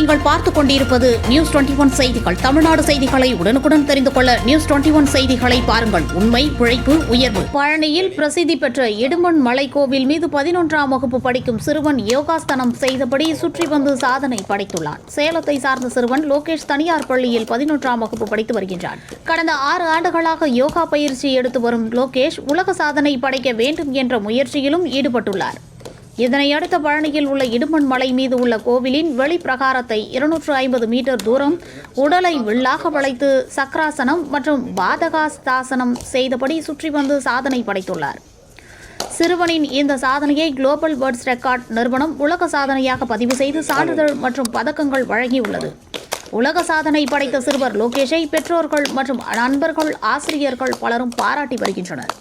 நீங்கள் பார்த்துக் கொண்டிருப்பது நியூஸ் 21 செய்திகள். தமிழ்நாடு செய்திகளை உடனுக்குடன் தெரிந்து கொள்ள நியூஸ் 21 செய்திகளை பாருங்கள். உண்மை, உழைப்பு, உயர்வு. பழனியில் பிரசித்தி பெற்ற இடுமன் மலைக்கோவில் மீது 11ஆம் வகுப்பு படிக்கும் சிறுவன் யோகாஸ்தனம் செய்தபடி சுற்றி வந்து சாதனை படைத்துள்ளார். சேலத்தை சார்ந்த சிறுவன் லோகேஷ் தனியார் பள்ளியில் 11ஆம் வகுப்பு படித்து வருகின்றார். கடந்த 6 ஆண்டுகளாக யோகா பயிற்சி எடுத்து வரும் லோகேஷ் உலக சாதனை படைக்க வேண்டும் என்ற முயற்சியிலும் ஈடுபட்டுள்ளார். இதனையடுத்து பழனியில் உள்ள இடுமன் மலை மீது உள்ள கோவிலின் வெளிப்பிரகாரத்தை 250 மீட்டர் தூரம் உடலை வில்லாக வளைத்து சக்கராசனம் மற்றும் பாதகாஸ்தாசனம் செய்தபடி சுற்றி வந்து சாதனை படைத்துள்ளார். சிறுவனின் இந்த சாதனையை குளோபல் வேர்ல்ட்ஸ் ரெக்கார்ட் நிறுவனம் உலக சாதனையாக பதிவு செய்து சான்றிதழ் மற்றும் பதக்கங்கள் வழங்கியுள்ளது. உலக சாதனை படைத்த சிறுவர் லோகேஷை பெற்றோர்கள் மற்றும் நண்பர்கள், ஆசிரியர்கள் பலரும் பாராட்டி வருகின்றனர்.